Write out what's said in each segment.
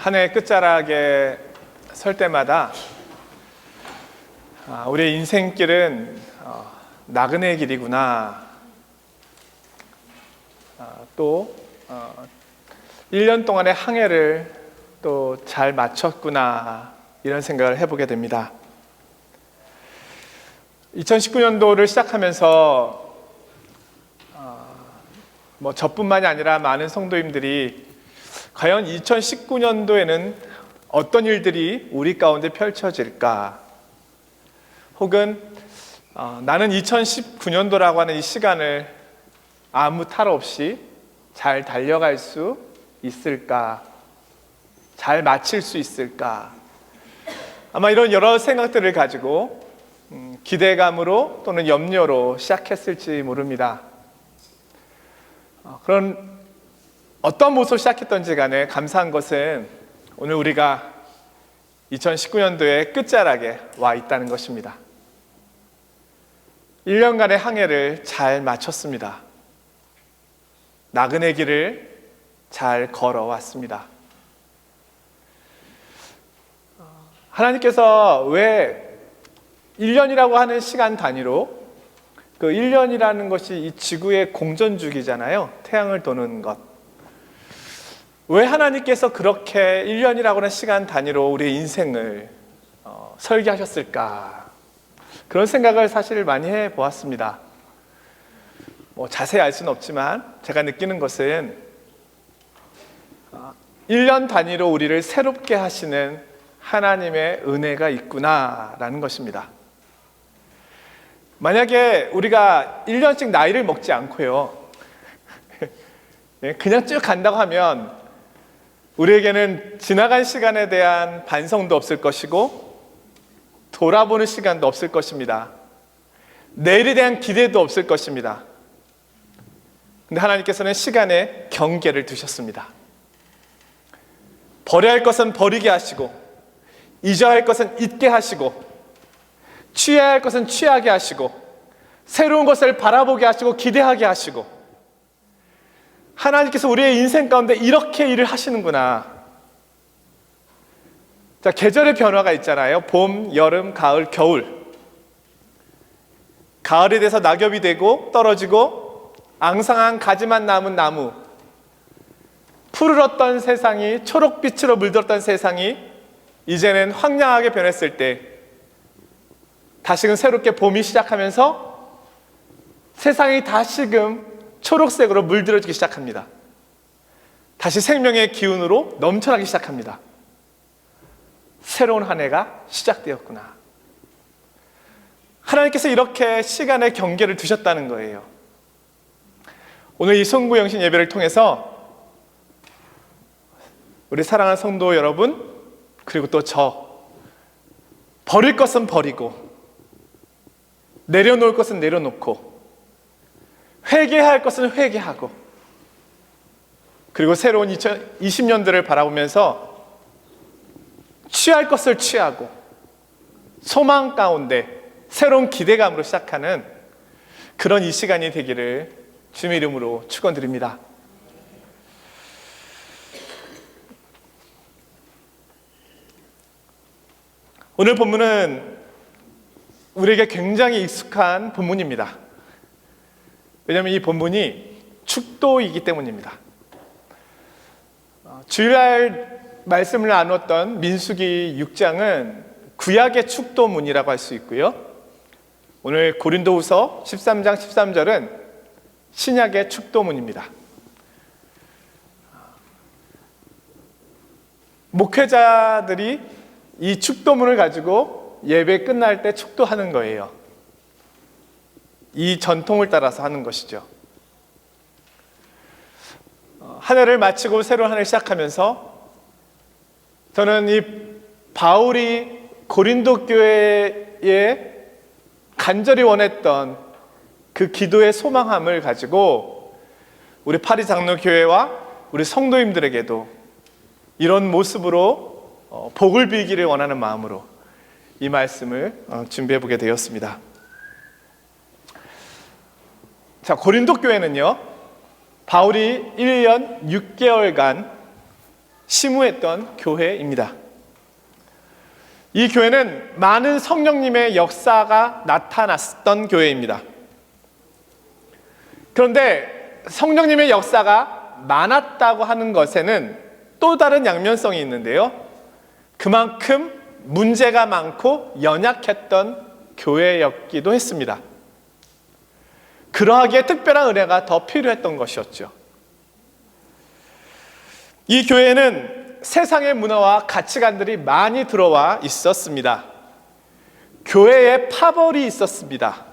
한 해 끝자락에 설 때마다 우리의 인생길은 나그네의 길이구나, 또 1년 동안의 항해를 또 잘 마쳤구나, 이런 생각을 해보게 됩니다. 2019년도를 시작하면서 저뿐만이 아니라 많은 성도님들이 과연 2019년도에는 어떤 일들이 우리 가운데 펼쳐질까, 혹은 나는 2019년도라고 하는 이 시간을 아무 탈 없이 잘 달려갈 수 있을까, 잘 마칠 수 있을까, 아마 이런 여러 생각들을 가지고 기대감으로 또는 염려로 시작했을지 모릅니다. 그런 어떤 모습으로 시작했던지 간에 감사한 것은 오늘 우리가 2019년도의 끝자락에 와 있다는 것입니다. 1년간의 항해를 잘 마쳤습니다. 나그네 길을 잘 걸어왔습니다. 하나님께서 왜 1년이라고 하는 시간 단위로, 그 1년이라는 것이 이 지구의 공전주기잖아요. 태양을 도는 것. 왜 하나님께서 그렇게 1년이라고 하는 시간 단위로 우리의 인생을 설계하셨을까? 그런 생각을 사실 많이 해보았습니다. 자세히 알 수는 없지만 제가 느끼는 것은 1년 단위로 우리를 새롭게 하시는 하나님의 은혜가 있구나라는 것입니다. 만약에 우리가 1년씩 나이를 먹지 않고요, 그냥 쭉 간다고 하면 우리에게는 지나간 시간에 대한 반성도 없을 것이고 돌아보는 시간도 없을 것입니다. 내일에 대한 기대도 없을 것입니다. 근데 하나님께서는 시간에 경계를 두셨습니다. 버려야 할 것은 버리게 하시고, 잊어야 할 것은 잊게 하시고, 취해야 할 것은 취하게 하시고, 새로운 것을 바라보게 하시고 기대하게 하시고, 하나님께서 우리의 인생 가운데 이렇게 일을 하시는구나. 자, 계절의 변화가 있잖아요. 봄, 여름, 가을, 겨울. 가을이 돼서 낙엽이 되고 떨어지고 앙상한 가지만 남은 나무, 푸르렀던 세상이, 초록빛으로 물들었던 세상이 이제는 황량하게 변했을 때 다시금 새롭게 봄이 시작하면서 세상이 다시금 초록색으로 물들어지기 시작합니다. 다시 생명의 기운으로 넘쳐나기 시작합니다. 새로운 한 해가 시작되었구나. 하나님께서 이렇게 시간의 경계를 두셨다는 거예요. 오늘 이 송구영신 예배를 통해서 우리 사랑하는 성도 여러분, 그리고 또 버릴 것은 버리고, 내려놓을 것은 내려놓고, 회개할 것은 회개하고, 그리고 새로운 2020년도를 바라보면서 취할 것을 취하고, 소망 가운데 새로운 기대감으로 시작하는 그런 이 시간이 되기를 주님의 이름으로 축원드립니다. 오늘 본문은 우리에게 굉장히 익숙한 본문입니다. 왜냐하면 이 본문이 축도이기 때문입니다. 주일날 말씀을 나눴던 민수기 6장은 구약의 축도문이라고 할 수 있고요, 오늘 고린도후서 13장 13절은 신약의 축도문입니다. 목회자들이 이 축도문을 가지고 예배 끝날 때 축도하는 거예요. 이 전통을 따라서 하는 것이죠. 한 해를 마치고 새로운 한 해를 시작하면서 저는 이 바울이 고린도 교회에 간절히 원했던 그 기도의 소망함을 가지고 우리 파리 장로교회와 우리 성도님들에게도 이런 모습으로 복을 빌기를 원하는 마음으로 이 말씀을 준비해 보게 되었습니다. 자, 고린도 교회는요, 바울이 1년 6개월간 심우했던 교회입니다. 이 교회는 많은 성령님의 역사가 나타났던 교회입니다. 그런데 성령님의 역사가 많았다고 하는 것에는 또 다른 양면성이 있는데요. 그만큼 문제가 많고 연약했던 교회였기도 했습니다. 그러하기에 특별한 은혜가 더 필요했던 것이었죠. 이 교회에는 세상의 문화와 가치관들이 많이 들어와 있었습니다. 교회에 파벌이 있었습니다.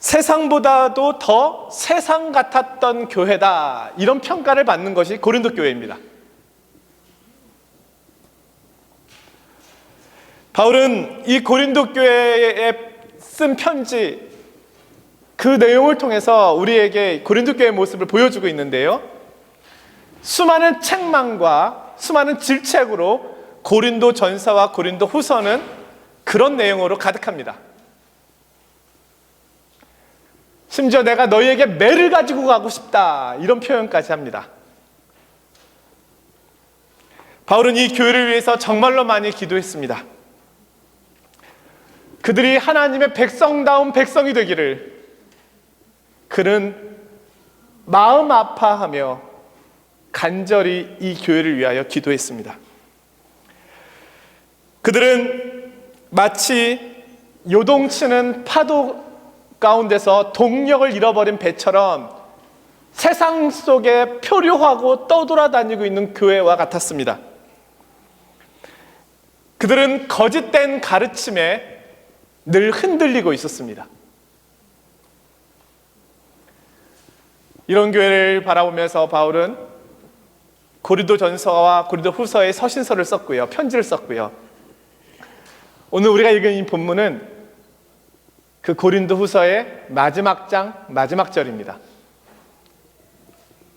세상보다도 더 세상 같았던 교회다, 이런 평가를 받는 것이 고린도 교회입니다. 바울은 이 고린도 교회에 쓴 편지, 그 내용을 통해서 우리에게 고린도 교회의 모습을 보여주고 있는데요. 수많은 책망과 수많은 질책으로 고린도 전서와 고린도 후서는 그런 내용으로 가득합니다. 심지어 내가 너희에게 매를 가지고 가고 싶다, 이런 표현까지 합니다. 바울은 이 교회를 위해서 정말로 많이 기도했습니다. 그들이 하나님의 백성다운 백성이 되기를 그는 마음 아파하며 간절히 이 교회를 위하여 기도했습니다. 그들은 마치 요동치는 파도 가운데서 동력을 잃어버린 배처럼 세상 속에 표류하고 떠돌아다니고 있는 교회와 같았습니다. 그들은 거짓된 가르침에 늘 흔들리고 있었습니다. 이런 교회를 바라보면서 바울은 고린도 전서와 고린도 후서에 서신서를 썼고요, 편지를 썼고요. 오늘 우리가 읽은 이 본문은 그 고린도 후서의 마지막 장 마지막 절입니다.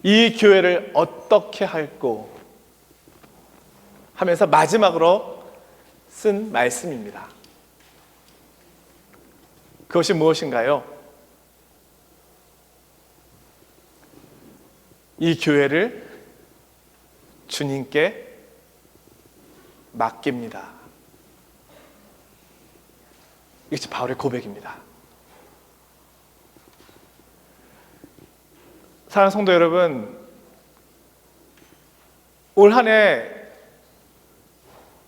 이 교회를 어떻게 할꼬 하면서 마지막으로 쓴 말씀입니다. 그것이 무엇인가요? 이 교회를 주님께 맡깁니다. 이것이 바울의 고백입니다. 사랑하는 성도 여러분, 올 한 해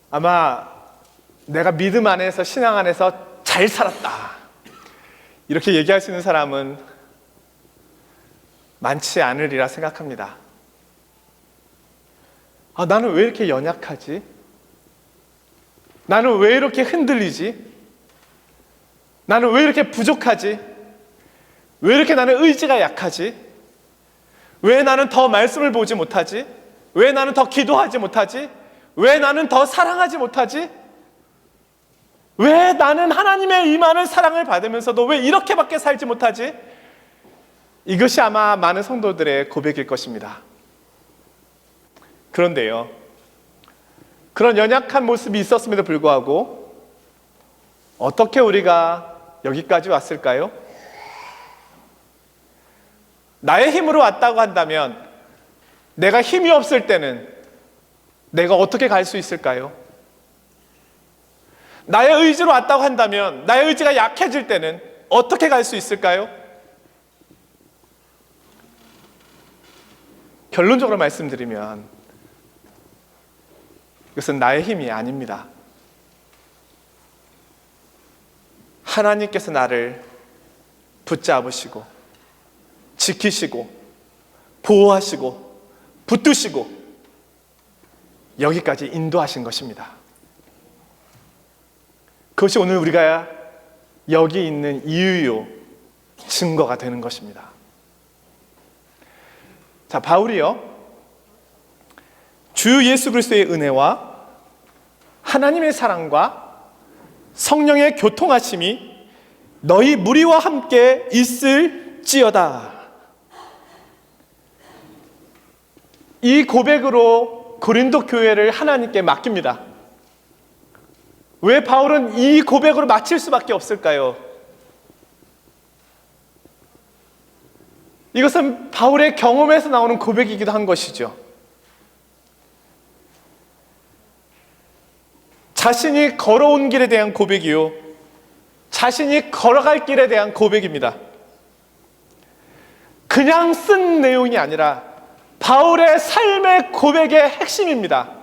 아마 내가 믿음 안에서, 신앙 안에서 잘 살았다, 이렇게 얘기할 수 있는 사람은 많지 않으리라 생각합니다. 나는 왜 이렇게 연약하지? 나는 왜 이렇게 흔들리지? 나는 왜 이렇게 부족하지? 왜 이렇게 나는 의지가 약하지? 왜 나는 더 말씀을 보지 못하지? 왜 나는 더 기도하지 못하지? 왜 나는 더 사랑하지 못하지? 왜 나는 하나님의 임하는 사랑을 받으면서도 왜 이렇게밖에 살지 못하지? 이것이 아마 많은 성도들의 고백일 것입니다. 그런데요, 그런 연약한 모습이 있었음에도 불구하고 어떻게 우리가 여기까지 왔을까요? 나의 힘으로 왔다고 한다면, 내가 힘이 없을 때는 내가 어떻게 갈 수 있을까요? 나의 의지로 왔다고 한다면, 나의 의지가 약해질 때는 어떻게 갈 수 있을까요? 결론적으로 말씀드리면 이것은 나의 힘이 아닙니다. 하나님께서 나를 붙잡으시고 지키시고 보호하시고 붙드시고 여기까지 인도하신 것입니다. 그것이 오늘 우리가 여기 있는 이유요, 증거가 되는 것입니다. 자, 바울이요, 주 예수 그리스도의 은혜와 하나님의 사랑과 성령의 교통하심이 너희 무리와 함께 있을지어다. 이 고백으로 고린도 교회를 하나님께 맡깁니다. 왜 바울은 이 고백으로 마칠 수밖에 없을까요? 이것은 바울의 경험에서 나오는 고백이기도 한 것이죠. 자신이 걸어온 길에 대한 고백이요, 자신이 걸어갈 길에 대한 고백입니다. 그냥 쓴 내용이 아니라 바울의 삶의 고백의 핵심입니다.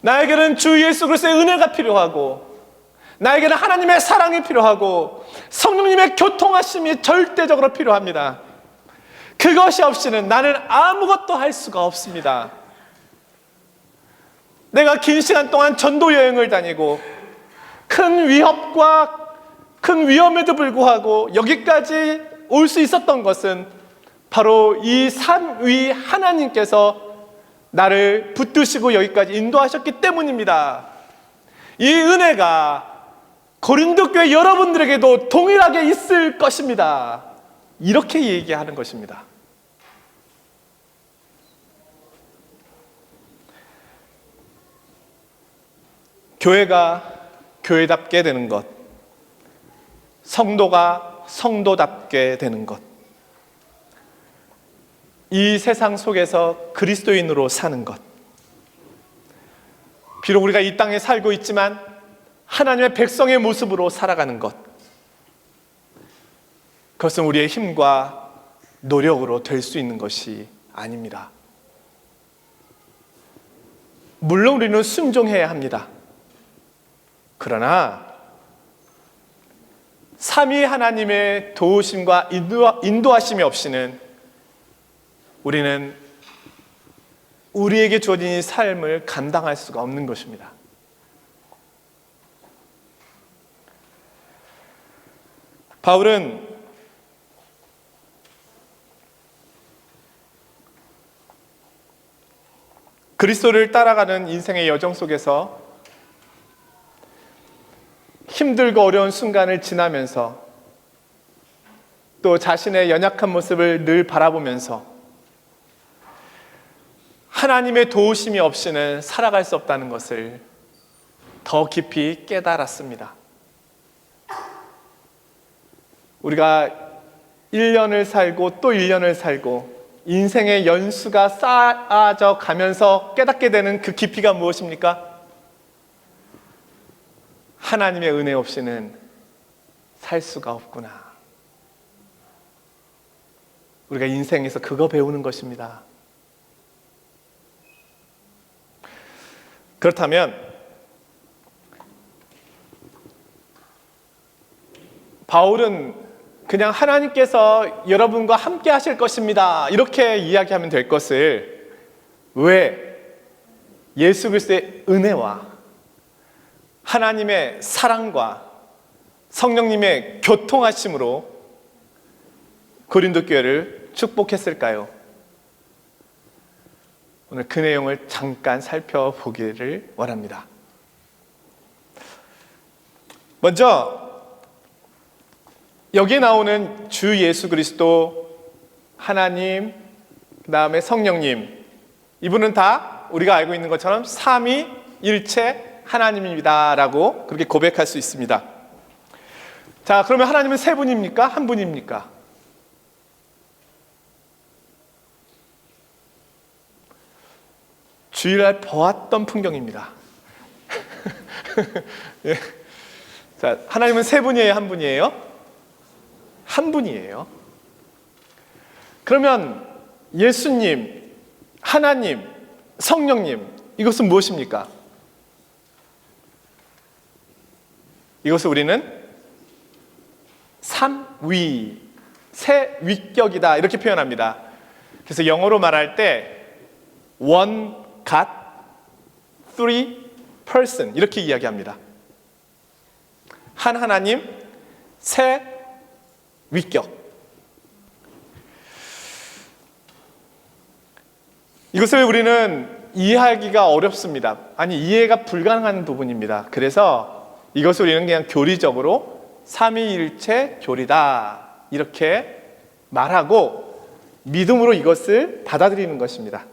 나에게는 주 예수 그리스도의 은혜가 필요하고, 나에게는 하나님의 사랑이 필요하고, 성령님의 교통하심이 절대적으로 필요합니다. 그것이 없이는 나는 아무것도 할 수가 없습니다. 내가 긴 시간 동안 전도 여행을 다니고 큰 위협과 큰 위험에도 불구하고 여기까지 올 수 있었던 것은 바로 이 삼위 하나님께서 나를 붙드시고 여기까지 인도하셨기 때문입니다. 이 은혜가 고린도 교회 여러분들에게도 동일하게 있을 것입니다. 이렇게 얘기하는 것입니다. 교회가 교회답게 되는 것, 성도가 성도답게 되는 것, 이 세상 속에서 그리스도인으로 사는 것, 비록 우리가 이 땅에 살고 있지만 하나님의 백성의 모습으로 살아가는 것, 그것은 우리의 힘과 노력으로 될 수 있는 것이 아닙니다. 물론 우리는 순종해야 합니다. 그러나 삼위 하나님의 도우심과 인도하심이 없이는 우리는 우리에게 주어진 이 삶을 감당할 수가 없는 것입니다. 바울은 그리스도를 따라가는 인생의 여정 속에서 힘들고 어려운 순간을 지나면서 또 자신의 연약한 모습을 늘 바라보면서 하나님의 도우심이 없이는 살아갈 수 없다는 것을 더 깊이 깨달았습니다. 우리가 1년을 살고 또 1년을 살고 인생의 연수가 쌓아져 가면서 깨닫게 되는 그 깊이가 무엇입니까? 하나님의 은혜 없이는 살 수가 없구나. 우리가 인생에서 그거 배우는 것입니다. 그렇다면 바울은 그냥 하나님께서 여러분과 함께 하실 것입니다, 이렇게 이야기하면 될 것을 왜 예수 그리스도의 은혜와 하나님의 사랑과 성령님의 교통하심으로 고린도 교회를 축복했을까요? 오늘 그 내용을 잠깐 살펴보기를 원합니다. 먼저 여기에 나오는 주 예수 그리스도, 하나님, 그 다음에 성령님, 이분은 다 우리가 알고 있는 것처럼 삼위일체 하나님입니다 라고 그렇게 고백할 수 있습니다. 자, 그러면 하나님은 세 분입니까? 한 분입니까? 주일날 보았던 풍경입니다. 예. 자, 하나님은 세 분이에요? 한 분이에요? 한 분이에요. 그러면 예수님, 하나님, 성령님, 이것은 무엇입니까? 이것을 우리는 삼위, 세 위격이다 이렇게 표현합니다. 그래서 영어로 말할 때 one God, three person 이렇게 이야기합니다. 한 하나님, 세 위격. 이것을 우리는 이해하기가 어렵습니다. 아니, 이해가 불가능한 부분입니다. 그래서 이것을 우리는 그냥 교리적으로 삼위일체 교리다 이렇게 말하고 믿음으로 이것을 받아들이는 것입니다.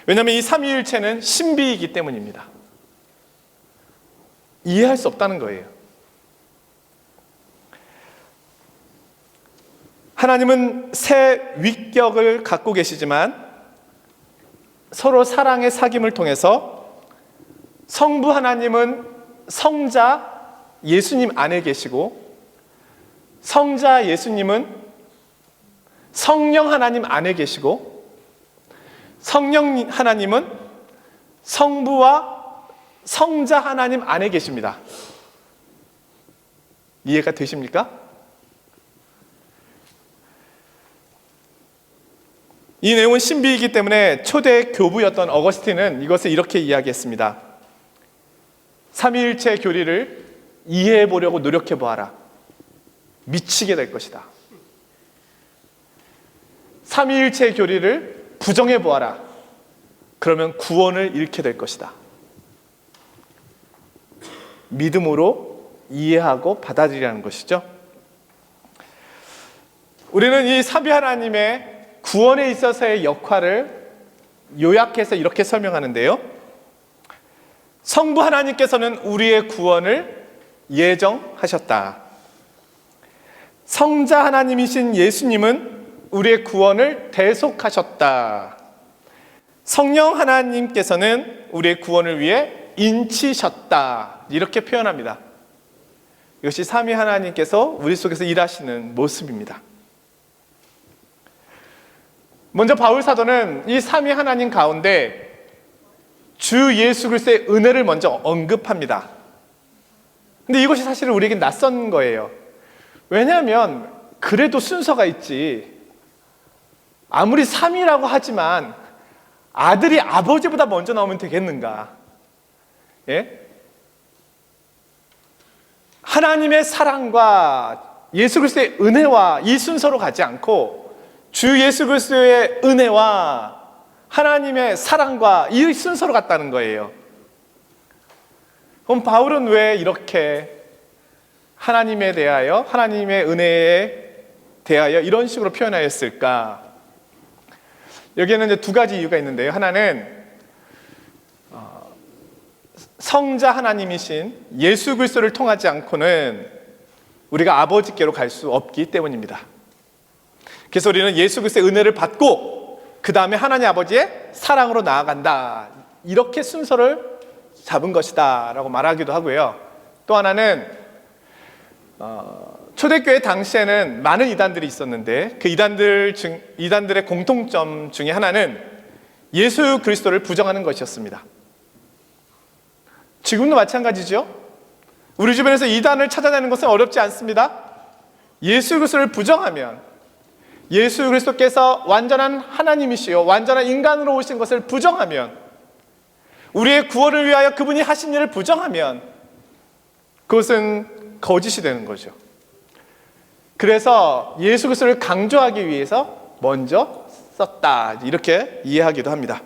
왜냐하면 이 삼위일체는 신비이기 때문입니다. 이해할 수 없다는 거예요. 하나님은 새 위격을 갖고 계시지만 서로 사랑의 사귐을 통해서 성부 하나님은 성자 예수님 안에 계시고 성자 예수님은 성령 하나님 안에 계시고 성령 하나님은 성부와 성자 하나님 안에 계십니다. 이해가 되십니까? 이 내용은 신비이기 때문에 초대 교부였던 어거스틴은 이것을 이렇게 이야기했습니다. 삼위일체 교리를 이해해 보려고 노력해 보아라. 미치게 될 것이다. 삼위일체 교리를 부정해 보아라. 그러면 구원을 잃게 될 것이다. 믿음으로 이해하고 받아들이라는 것이죠. 우리는 이 삼위 하나님의 구원에 있어서의 역할을 요약해서 이렇게 설명하는데요. 성부 하나님께서는 우리의 구원을 예정하셨다. 성자 하나님이신 예수님은 우리의 구원을 대속하셨다. 성령 하나님께서는 우리의 구원을 위해 인치셨다. 이렇게 표현합니다. 이것이 삼위 하나님께서 우리 속에서 일하시는 모습입니다. 먼저 바울 사도는 이 삼위 하나님 가운데 주 예수 그리스도의 은혜를 먼저 언급합니다. 근데 이것이 사실은 우리에게 낯선 거예요. 왜냐하면 그래도 순서가 있지. 아무리 삼위라고 하지만 아들이 아버지보다 먼저 나오면 되겠는가? 예? 하나님의 사랑과 예수 그리스도의 은혜와 이 순서로 가지 않고 주 예수 그리스도의 은혜와 하나님의 사랑과 이 순서로 갔다는 거예요. 그럼 바울은 왜 이렇게 하나님에 대하여, 하나님의 은혜에 대하여 이런 식으로 표현하였을까? 여기에는 이제 두 가지 이유가 있는데요. 하나는 성자 하나님이신 예수 그리스도를 통하지 않고는 우리가 아버지께로 갈 수 없기 때문입니다. 그래서 우리는 예수 그리스도의 은혜를 받고 그 다음에 하나님 아버지의 사랑으로 나아간다. 이렇게 순서를 잡은 것이다 라고 말하기도 하고요. 또 하나는 초대교회 당시에는 많은 이단들이 있었는데 그 이단들의 공통점 중에 하나는 예수 그리스도를 부정하는 것이었습니다. 지금도 마찬가지죠. 우리 주변에서 이단을 찾아내는 것은 어렵지 않습니다. 예수 그리스도를 부정하면, 예수 그리스도께서 완전한 하나님이시요 완전한 인간으로 오신 것을 부정하면, 우리의 구원을 위하여 그분이 하신 일을 부정하면 그것은 거짓이 되는 거죠. 그래서 예수 그리스도를 강조하기 위해서 먼저 썼다, 이렇게 이해하기도 합니다.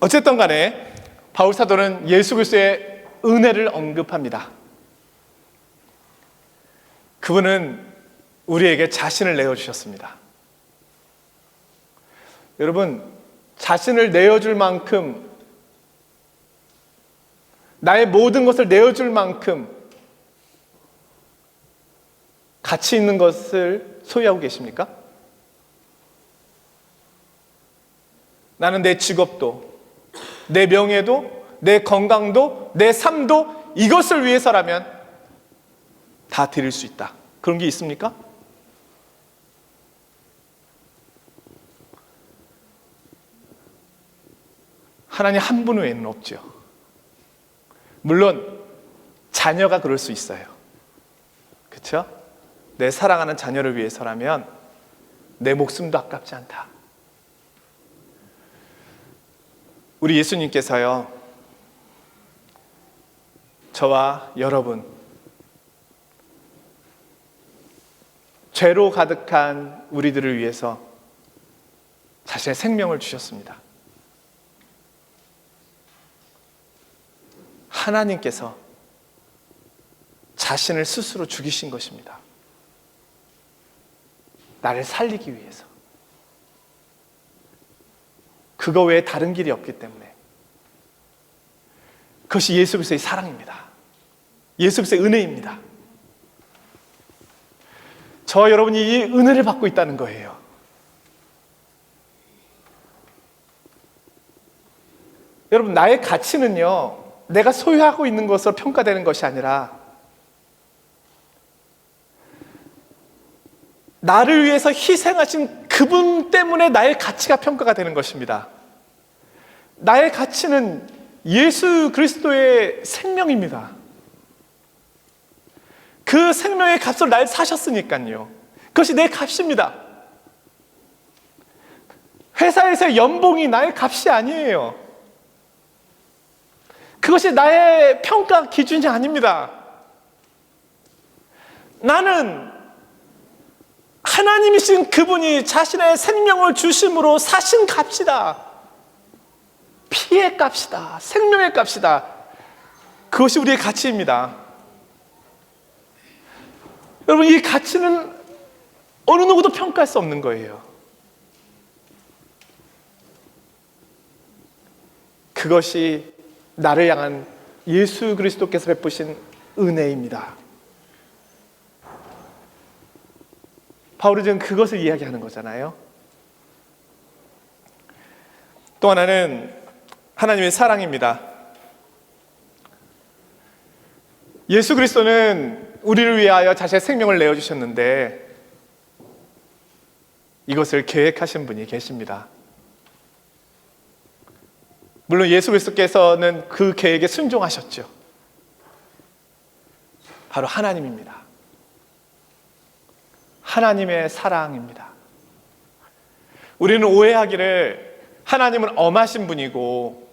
어쨌든 간에 바울 사도는 예수 그리스도의 은혜를 언급합니다. 그분은 우리에게 자신을 내어주셨습니다. 여러분, 자신을 내어줄 만큼, 나의 모든 것을 내어줄 만큼 가치 있는 것을 소유하고 계십니까? 나는 내 직업도, 내 명예도, 내 건강도, 내 삶도 이것을 위해서라면 다 드릴 수 있다. 그런 게 있습니까? 하나님 한 분 외에는 없죠. 물론 자녀가 그럴 수 있어요. 그렇죠? 내 사랑하는 자녀를 위해서라면 내 목숨도 아깝지 않다. 우리 예수님께서요, 저와 여러분, 죄로 가득한 우리들을 위해서 자신의 생명을 주셨습니다. 하나님께서 자신을 스스로 죽이신 것입니다. 나를 살리기 위해서. 그거 외에 다른 길이 없기 때문에. 그것이 예수 그리스도의 사랑입니다. 예수 그리스도의 은혜입니다. 저와 여러분이 이 은혜를 받고 있다는 거예요. 여러분, 나의 가치는요, 내가 소유하고 있는 것으로 평가되는 것이 아니라 나를 위해서 희생하신 그분 때문에 나의 가치가 평가가 되는 것입니다. 나의 가치는 예수 그리스도의 생명입니다. 그 생명의 값으로 날 사셨으니까요. 그것이 내 값입니다. 회사에서의 연봉이 나의 값이 아니에요. 그것이 나의 평가 기준이 아닙니다. 나는 하나님이신 그분이 자신의 생명을 주심으로 사신 값이다. 피의 값이다. 생명의 값이다. 그것이 우리의 가치입니다. 여러분, 이 가치는 어느 누구도 평가할 수 없는 거예요. 그것이 나를 향한 예수 그리스도께서 베푸신 은혜입니다. 바울이 지금 그것을 이야기하는 거잖아요. 또 하나는 하나님의 사랑입니다. 예수 그리스도는 우리를 위하여 자신의 생명을 내어주셨는데 이것을 계획하신 분이 계십니다. 물론 예수 그리스도께서는 그 계획에 순종하셨죠. 바로 하나님입니다. 하나님의 사랑입니다. 우리는 오해하기를 하나님은 엄하신 분이고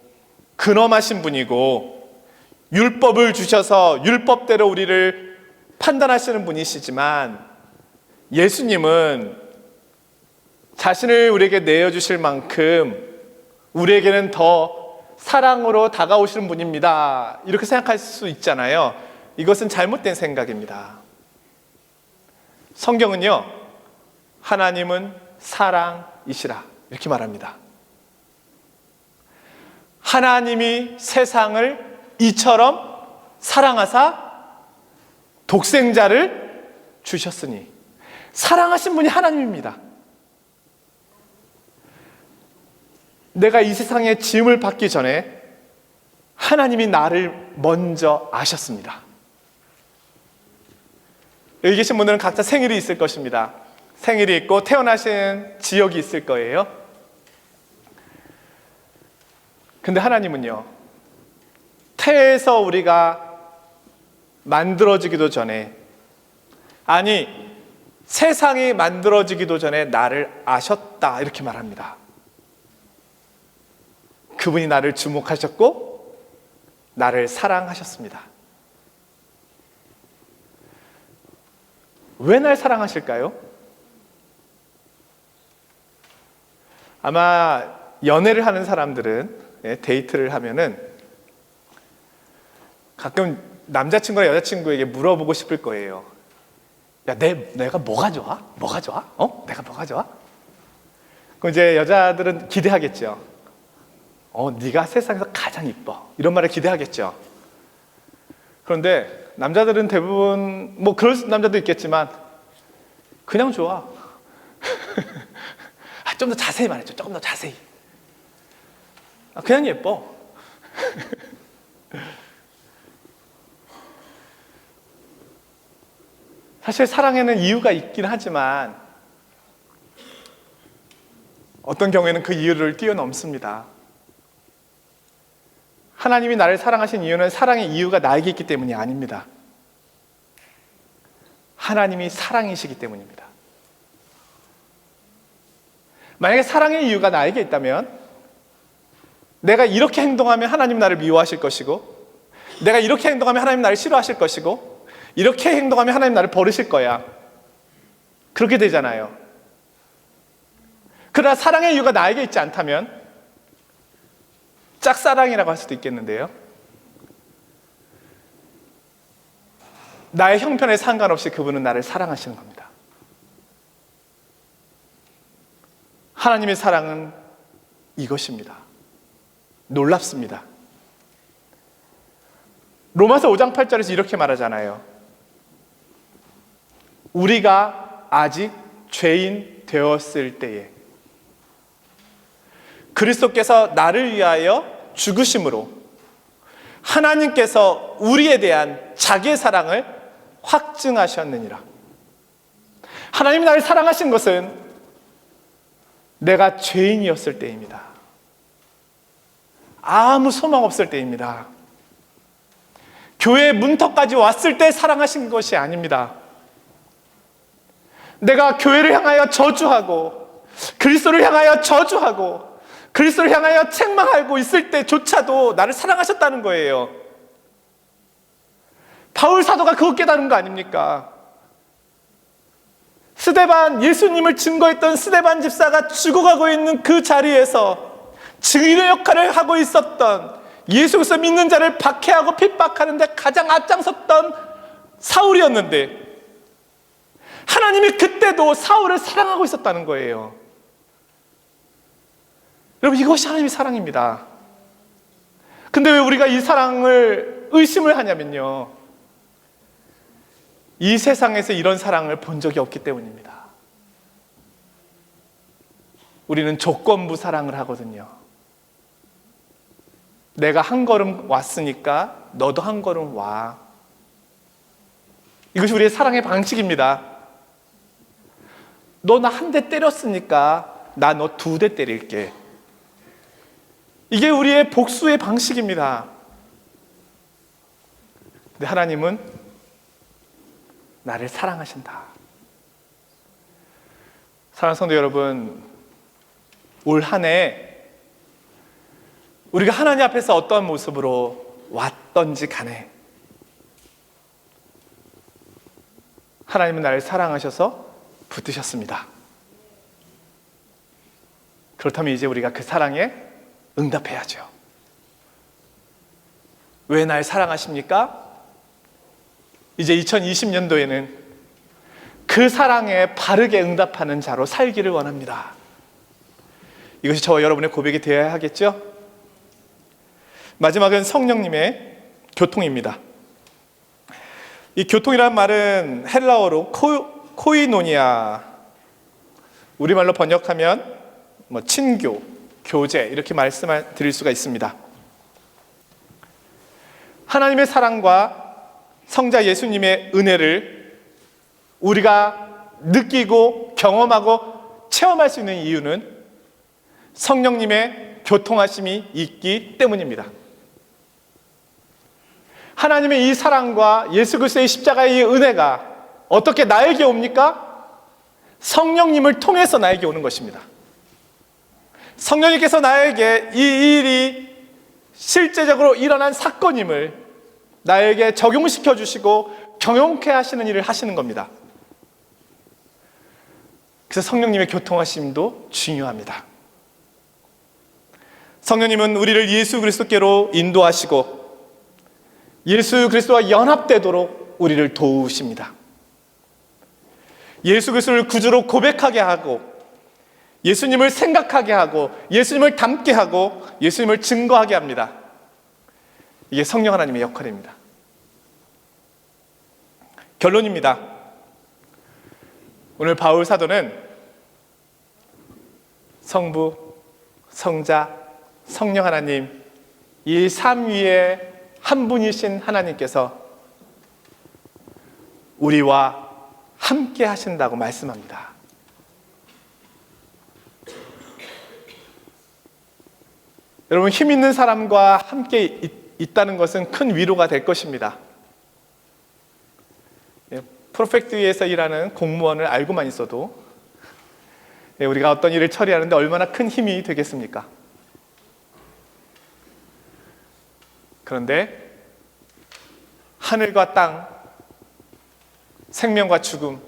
근엄하신 분이고 율법을 주셔서 율법대로 우리를 판단하시는 분이시지만 예수님은 자신을 우리에게 내어주실 만큼 우리에게는 더 사랑으로 다가오시는 분입니다. 이렇게 생각할 수 있잖아요. 이것은 잘못된 생각입니다. 성경은요, 하나님은 사랑이시라 이렇게 말합니다. 하나님이 세상을 이처럼 사랑하사 독생자를 주셨으니, 사랑하신 분이 하나님입니다. 내가 이 세상에 지음을 받기 전에 하나님이 나를 먼저 아셨습니다. 여기 계신 분들은 각자 생일이 있을 것입니다. 생일이 있고 태어나신 지역이 있을 거예요. 근데 하나님은요, 태에서 우리가 만들어지기도 전에, 아니 세상이 만들어지기도 전에 나를 아셨다 이렇게 말합니다. 그분이 나를 주목하셨고 나를 사랑하셨습니다. 왜 날 사랑하실까요? 아마 연애를 하는 사람들은, 데이트를 하면은 가끔 남자친구나 여자친구에게 물어보고 싶을 거예요. 야, 내가 뭐가 좋아? 뭐가 좋아? 내가 뭐가 좋아? 그럼 이제 여자들은 기대하겠죠. 네가 세상에서 가장 이뻐. 이런 말을 기대하겠죠. 그런데 남자들은 대부분, 뭐 그럴 남자도 있겠지만 그냥 좋아. 좀 더 자세히 말해줘. 조금 더 자세히. 그냥 예뻐. 사실 사랑에는 이유가 있긴 하지만 어떤 경우에는 그 이유를 뛰어넘습니다. 하나님이 나를 사랑하신 이유는 사랑의 이유가 나에게 있기 때문이 아닙니다. 하나님이 사랑이시기 때문입니다. 만약에 사랑의 이유가 나에게 있다면 내가 이렇게 행동하면 하나님 나를 미워하실 것이고, 내가 이렇게 행동하면 하나님 나를 싫어하실 것이고, 이렇게 행동하면 하나님 나를 버리실 거야. 그렇게 되잖아요. 그러나 사랑의 이유가 나에게 있지 않다면 짝사랑이라고 할 수도 있겠는데요, 나의 형편에 상관없이 그분은 나를 사랑하시는 겁니다. 하나님의 사랑은 이것입니다. 놀랍습니다. 로마서 5장 8절에서 이렇게 말하잖아요. 우리가 아직 죄인 되었을 때에 그리스도께서 나를 위하여 죽으심으로 하나님께서 우리에 대한 자기의 사랑을 확증하셨느니라. 하나님이 나를 사랑하신 것은 내가 죄인이었을 때입니다. 아무 소망 없을 때입니다. 교회 문턱까지 왔을 때 사랑하신 것이 아닙니다. 내가 교회를 향하여 저주하고 그리스도를 향하여 저주하고 그리스도를 향하여 책망하고 있을 때조차도 나를 사랑하셨다는 거예요. 바울 사도가 그것 깨달은 거 아닙니까? 스데반, 예수님을 증거했던 스데반 집사가 죽어가고 있는 그 자리에서 증인의 역할을 하고 있었던, 예수 그리스도 믿는 자를 박해하고 핍박하는 데 가장 앞장섰던 사울이었는데 하나님이 그때도 사울을 사랑하고 있었다는 거예요. 여러분, 이것이 하나님의 사랑입니다. 근데 왜 우리가 이 사랑을 의심을 하냐면요, 이 세상에서 이런 사랑을 본 적이 없기 때문입니다. 우리는 조건부 사랑을 하거든요. 내가 한 걸음 왔으니까 너도 한 걸음 와. 이것이 우리의 사랑의 방식입니다. 너 나 한 대 때렸으니까 나 너 2대 때릴게. 이게 우리의 복수의 방식입니다. 근데 하나님은 나를 사랑하신다. 사랑하는 성도 여러분, 올 한 해 우리가 하나님 앞에서 어떠한 모습으로 왔던지 간에 하나님은 나를 사랑하셔서 붙드셨습니다. 그렇다면 이제 우리가 그 사랑에 응답해야죠. 왜 날 사랑하십니까? 이제 2020년도에는 그 사랑에 바르게 응답하는 자로 살기를 원합니다. 이것이 저와 여러분의 고백이 되어야 하겠죠? 마지막은 성령님의 교통입니다. 이 교통이라는 말은 헬라어로 코이노니아, 우리말로 번역하면 친교, 교제, 이렇게 말씀드릴 수가 있습니다. 하나님의 사랑과 성자 예수님의 은혜를 우리가 느끼고 경험하고 체험할 수 있는 이유는 성령님의 교통하심이 있기 때문입니다. 하나님의 이 사랑과 예수 그리스도의 십자가의 이 은혜가 어떻게 나에게 옵니까? 성령님을 통해서 나에게 오는 것입니다. 성령님께서 나에게 이 일이 실제적으로 일어난 사건임을 나에게 적용시켜 주시고 경영케 하시는 일을 하시는 겁니다. 그래서 성령님의 교통하심도 중요합니다. 성령님은 우리를 예수 그리스도께로 인도하시고 예수 그리스도와 연합되도록 우리를 도우십니다. 예수 그리스도를 구주로 고백하게 하고 예수님을 생각하게 하고 예수님을 닮게 하고 예수님을 증거하게 합니다. 이게 성령 하나님의 역할입니다. 결론입니다. 오늘 바울 사도는 성부, 성자, 성령 하나님, 이 삼위의 한 분이신 하나님께서 우리와 함께 하신다고 말씀합니다. 여러분, 힘 있는 사람과 함께 있다는 것은 큰 위로가 될 것입니다. 프로젝트에서 일하는 공무원을 알고만 있어도 우리가 어떤 일을 처리하는데 얼마나 큰 힘이 되겠습니까? 그런데 하늘과 땅, 생명과 죽음,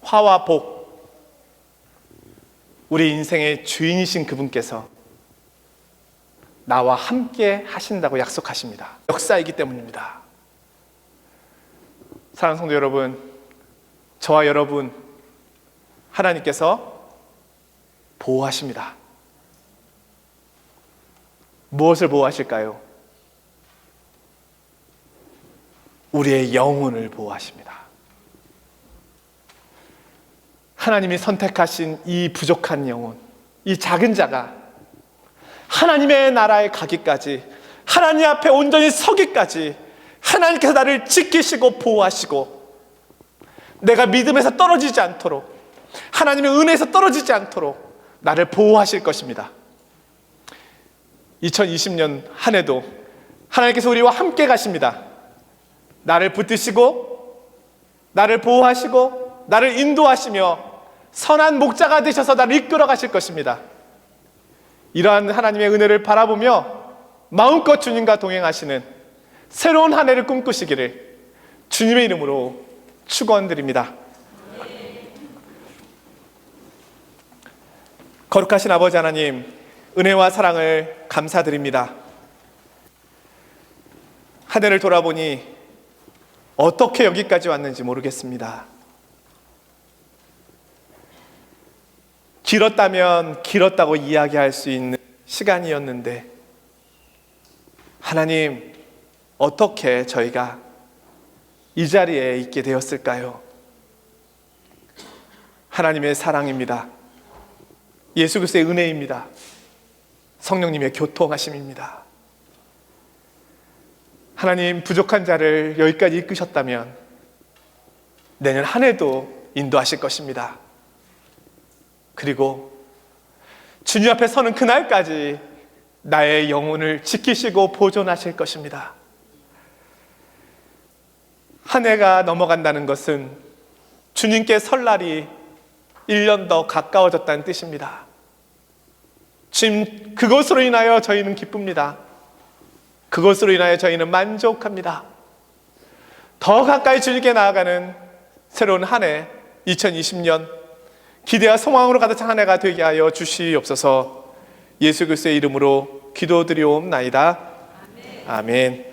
화와 복, 우리 인생의 주인이신 그분께서 나와 함께 하신다고 약속하십니다. 역사이기 때문입니다. 사랑하는 성도 여러분, 저와 여러분, 하나님께서 보호하십니다. 무엇을 보호하실까요? 우리의 영혼을 보호하십니다. 하나님이 선택하신 이 부족한 영혼, 이 작은 자가 하나님의 나라에 가기까지, 하나님 앞에 온전히 서기까지 하나님께서 나를 지키시고 보호하시고 내가 믿음에서 떨어지지 않도록, 하나님의 은혜에서 떨어지지 않도록 나를 보호하실 것입니다. 2020년 한 해도 하나님께서 우리와 함께 가십니다. 나를 붙드시고 나를 보호하시고 나를 인도하시며 선한 목자가 되셔서 나를 이끌어 가실 것입니다. 이러한 하나님의 은혜를 바라보며 마음껏 주님과 동행하시는 새로운 한 해를 꿈꾸시기를 주님의 이름으로 축원드립니다. 거룩하신 아버지 하나님, 은혜와 사랑을 감사드립니다. 한 해를 돌아보니 어떻게 여기까지 왔는지 모르겠습니다. 길었다면 길었다고 이야기할 수 있는 시간이었는데, 하나님, 어떻게 저희가 이 자리에 있게 되었을까요? 하나님의 사랑입니다. 예수 그리스도의 은혜입니다. 성령님의 교통하심입니다. 하나님, 부족한 자를 여기까지 이끄셨다면 내년 한 해도 인도하실 것입니다. 그리고 주님 앞에 서는 그날까지 나의 영혼을 지키시고 보존하실 것입니다. 한 해가 넘어간다는 것은 주님께 설 날이 1년 더 가까워졌다는 뜻입니다. 지금 그것으로 인하여 저희는 기쁩니다. 그것으로 인하여 저희는 만족합니다. 더 가까이 주님께 나아가는 새로운 한 해, 2020년 기대와 소망으로 가득 찬 한 해가 되게 하여 주시옵소서. 예수 그리스도의 이름으로 기도드리옵나이다. 아멘.